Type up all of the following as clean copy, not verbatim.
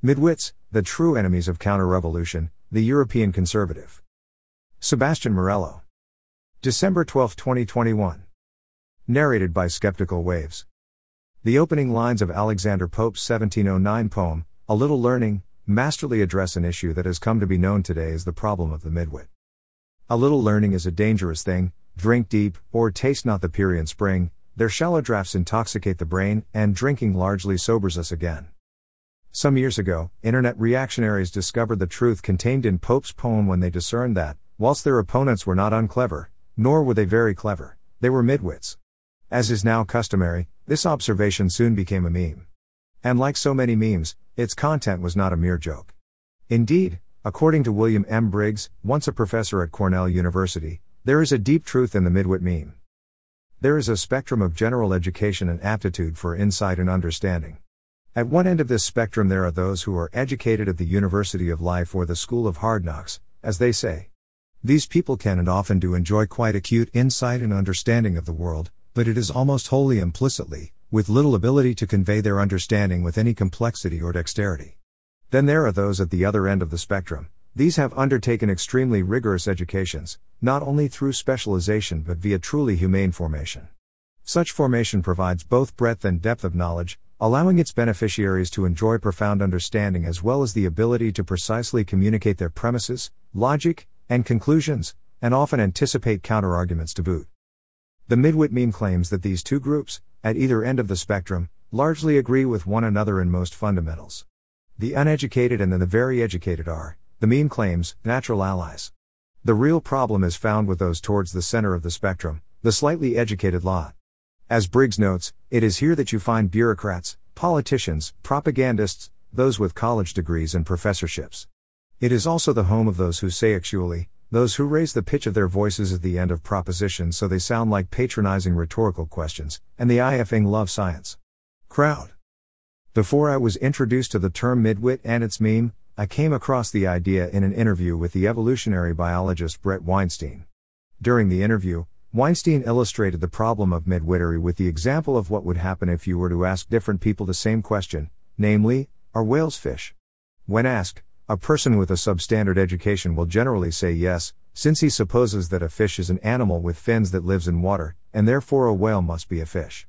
Midwits, the true enemies of counter-revolution, the European conservative. Sebastian Morello. December 12, 2021. Narrated by Skeptical Waves. The opening lines of Alexander Pope's 1709 poem, A Little Learning, masterly address an issue that has come to be known today as the problem of the midwit. A little learning is a dangerous thing, drink deep, or taste not the Pierian spring, their shallow draughts intoxicate the brain, and drinking largely sobers us again. Some years ago, internet reactionaries discovered the truth contained in Pope's poem when they discerned that, whilst their opponents were not unclever, nor were they very clever, they were midwits. As is now customary, this observation soon became a meme. And like so many memes, its content was not a mere joke. Indeed, according to William M. Briggs, once a professor at Cornell University, there is a deep truth in the midwit meme. There is a spectrum of general education and aptitude for insight and understanding. At one end of this spectrum there are those who are educated at the University of Life or the School of Hard Knocks, as they say. These people can and often do enjoy quite acute insight and understanding of the world, but it is almost wholly implicitly, with little ability to convey their understanding with any complexity or dexterity. Then there are those at the other end of the spectrum. These have undertaken extremely rigorous educations, not only through specialization but via truly humane formation. Such formation provides both breadth and depth of knowledge, allowing its beneficiaries to enjoy profound understanding as well as the ability to precisely communicate their premises, logic, and conclusions, and often anticipate counter-arguments to boot. The midwit meme claims that these two groups, at either end of the spectrum, largely agree with one another in most fundamentals. The uneducated and the very educated are, the meme claims, natural allies. The real problem is found with those towards the center of the spectrum, the slightly educated lot. As Briggs notes, it is here that you find bureaucrats, politicians, propagandists, those with college degrees and professorships. It is also the home of those who say actually, those who raise the pitch of their voices at the end of propositions so they sound like patronizing rhetorical questions, and the I-effing love science crowd. Before I was introduced to the term midwit and its meme, I came across the idea in an interview with the evolutionary biologist Bret Weinstein. During the interview, Weinstein illustrated the problem of midwittery with the example of what would happen if you were to ask different people the same question, namely, are whales fish? When asked, a person with a substandard education will generally say yes, since he supposes that a fish is an animal with fins that lives in water, and therefore a whale must be a fish.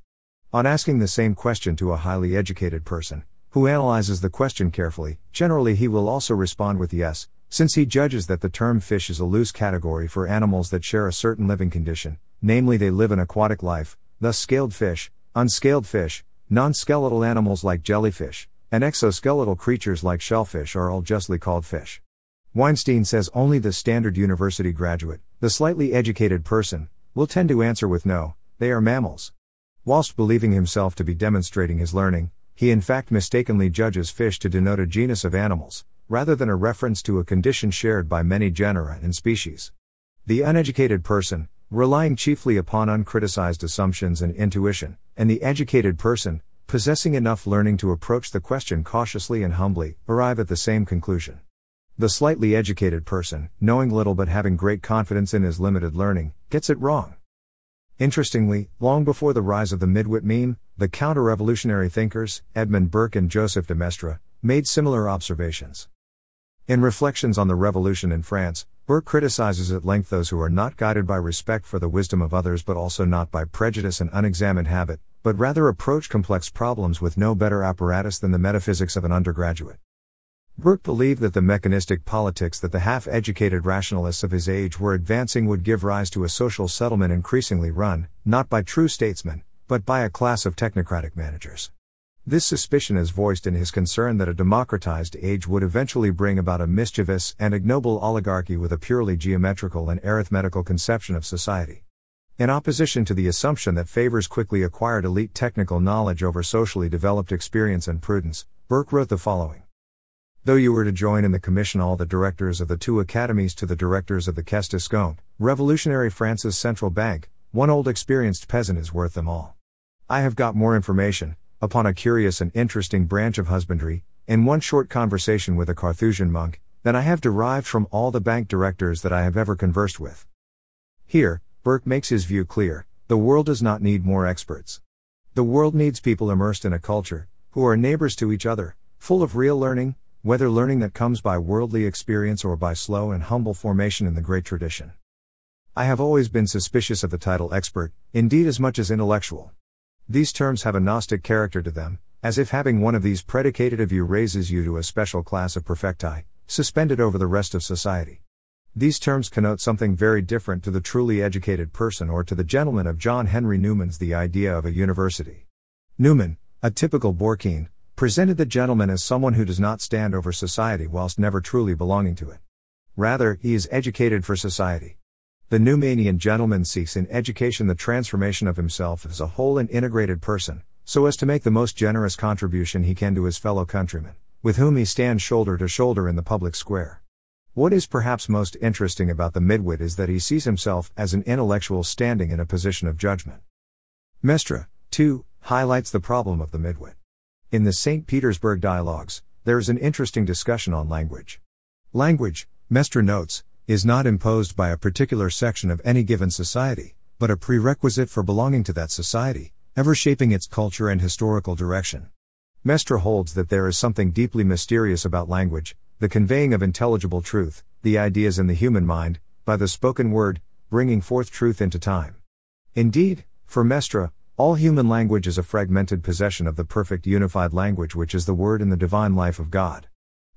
On asking the same question to a highly educated person, who analyzes the question carefully, generally he will also respond with yes, since he judges that the term fish is a loose category for animals that share a certain living condition, namely they live an aquatic life, thus scaled fish, unscaled fish, non-skeletal animals like jellyfish, and exoskeletal creatures like shellfish are all justly called fish. Weinstein says only the standard university graduate, the slightly educated person, will tend to answer with no, they are mammals. Whilst believing himself to be demonstrating his learning, he in fact mistakenly judges fish to denote a genus of animals, rather than a reference to a condition shared by many genera and species. The uneducated person, relying chiefly upon uncriticized assumptions and intuition, and the educated person, possessing enough learning to approach the question cautiously and humbly, arrive at the same conclusion. The slightly educated person, knowing little but having great confidence in his limited learning, gets it wrong. Interestingly, long before the rise of the midwit meme, the counter-revolutionary thinkers, Edmund Burke and Joseph de Maistre, made similar observations. In Reflections on the Revolution in France, Burke criticizes at length those who are not guided by respect for the wisdom of others but also not by prejudice and unexamined habit, but rather approach complex problems with no better apparatus than the metaphysics of an undergraduate. Burke believed that the mechanistic politics that the half-educated rationalists of his age were advancing would give rise to a social settlement increasingly run, not by true statesmen, but by a class of technocratic managers. This suspicion is voiced in his concern that a democratized age would eventually bring about a mischievous and ignoble oligarchy with a purely geometrical and arithmetical conception of society. In opposition to the assumption that favors quickly acquired elite technical knowledge over socially developed experience and prudence, Burke wrote the following. Though you were to join in the commission all the directors of the two academies to the directors of the Caisse d'Escompte, revolutionary France's central bank, one old experienced peasant is worth them all. I have got more information, upon a curious and interesting branch of husbandry, in one short conversation with a Carthusian monk, than I have derived from all the bank directors that I have ever conversed with. Here, Burke makes his view clear, the world does not need more experts. The world needs people immersed in a culture, who are neighbors to each other, full of real learning, whether learning that comes by worldly experience or by slow and humble formation in the great tradition. I have always been suspicious of the title expert, indeed as much as intellectual. These terms have a Gnostic character to them, as if having one of these predicated of you raises you to a special class of perfecti, suspended over the rest of society. These terms connote something very different to the truly educated person or to the gentleman of John Henry Newman's The Idea of a University. Newman, a typical Borkine, presented the gentleman as someone who does not stand over society whilst never truly belonging to it. Rather, he is educated for society. The Newmanian gentleman seeks in education the transformation of himself as a whole and integrated person, so as to make the most generous contribution he can to his fellow countrymen, with whom he stands shoulder to shoulder in the public square. What is perhaps most interesting about the Midwit is that he sees himself as an intellectual standing in a position of judgment. Mestre, too, highlights the problem of the Midwit. In the St. Petersburg Dialogues, there is an interesting discussion on language. Language, Mestre notes, is not imposed by a particular section of any given society, but a prerequisite for belonging to that society, ever shaping its culture and historical direction. Mestre holds that there is something deeply mysterious about language, the conveying of intelligible truth, the ideas in the human mind, by the spoken word, bringing forth truth into time. Indeed, for Mestre, all human language is a fragmented possession of the perfect unified language which is the word in the divine life of God.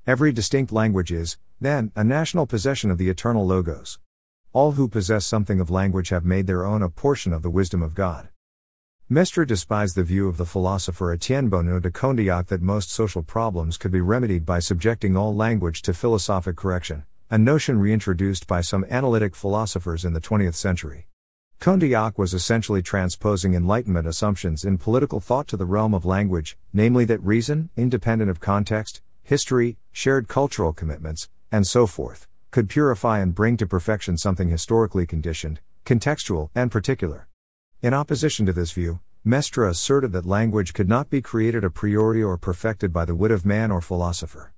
Every distinct language is, then, a national possession of the eternal Logos. All who possess something of language have made their own a portion of the wisdom of God. Mestre despised the view of the philosopher Etienne Bonneau de Condillac that most social problems could be remedied by subjecting all language to philosophic correction, a notion reintroduced by some analytic philosophers in the 20th century. Condillac was essentially transposing Enlightenment assumptions in political thought to the realm of language, namely that reason, independent of context, history, shared cultural commitments, and so forth, could purify and bring to perfection something historically conditioned, contextual, and particular. In opposition to this view, Mestre asserted that language could not be created a priori or perfected by the wit of man or philosopher.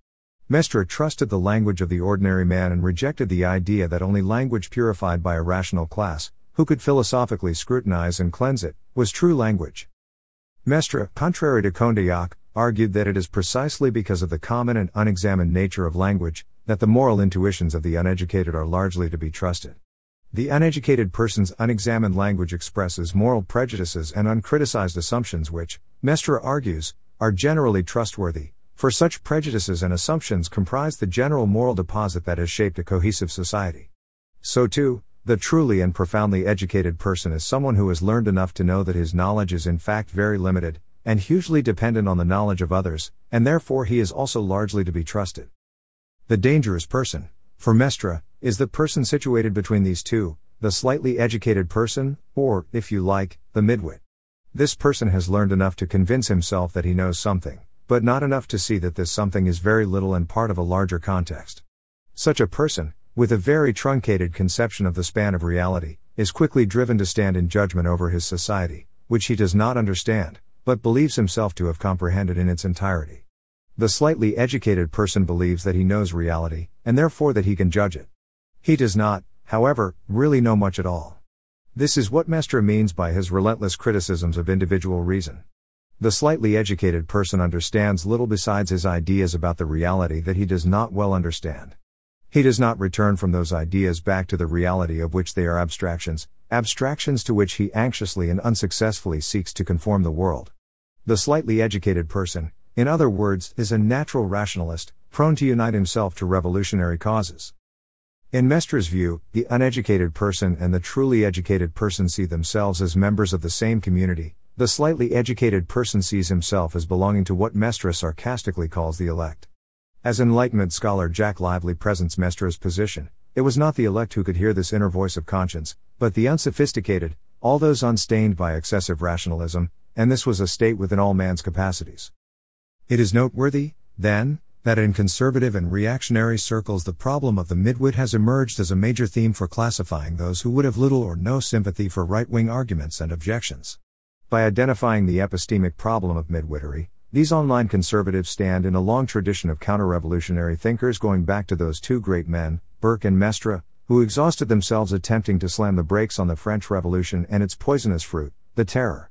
Mestre trusted the language of the ordinary man and rejected the idea that only language purified by a rational class, who could philosophically scrutinize and cleanse it, was true language. Mestre, contrary to Condillac, argued that it is precisely because of the common and unexamined nature of language, that the moral intuitions of the uneducated are largely to be trusted. The uneducated person's unexamined language expresses moral prejudices and uncriticized assumptions which, Mestre argues, are generally trustworthy, for such prejudices and assumptions comprise the general moral deposit that has shaped a cohesive society. So too, the truly and profoundly educated person is someone who has learned enough to know that his knowledge is in fact very limited, and hugely dependent on the knowledge of others, and therefore he is also largely to be trusted. The dangerous person, for Mestre, is the person situated between these two, the slightly educated person, or, if you like, the midwit. This person has learned enough to convince himself that he knows something, but not enough to see that this something is very little and part of a larger context. Such a person, with a very truncated conception of the span of reality, is quickly driven to stand in judgment over his society, which he does not understand, but believes himself to have comprehended in its entirety. The slightly educated person believes that he knows reality, and therefore that he can judge it. He does not, however, really know much at all. This is what Mestre means by his relentless criticisms of individual reason. The slightly educated person understands little besides his ideas about the reality that he does not well understand. He does not return from those ideas back to the reality of which they are abstractions, abstractions to which he anxiously and unsuccessfully seeks to conform the world. The slightly educated person, in other words, is a natural rationalist, prone to unite himself to revolutionary causes. In Mestre's view, the uneducated person and the truly educated person see themselves as members of the same community. The slightly educated person sees himself as belonging to what Mestre sarcastically calls the elect. As Enlightenment scholar Jack Lively presents Mestre's position, it was not the elect who could hear this inner voice of conscience, but the unsophisticated, all those unstained by excessive rationalism, and this was a state within all man's capacities. It is noteworthy, then, that in conservative and reactionary circles the problem of the midwit has emerged as a major theme for classifying those who would have little or no sympathy for right-wing arguments and objections. By identifying the epistemic problem of midwittery, these online conservatives stand in a long tradition of counter-revolutionary thinkers going back to those two great men, Burke and Mestre, who exhausted themselves attempting to slam the brakes on the French Revolution and its poisonous fruit, the Terror.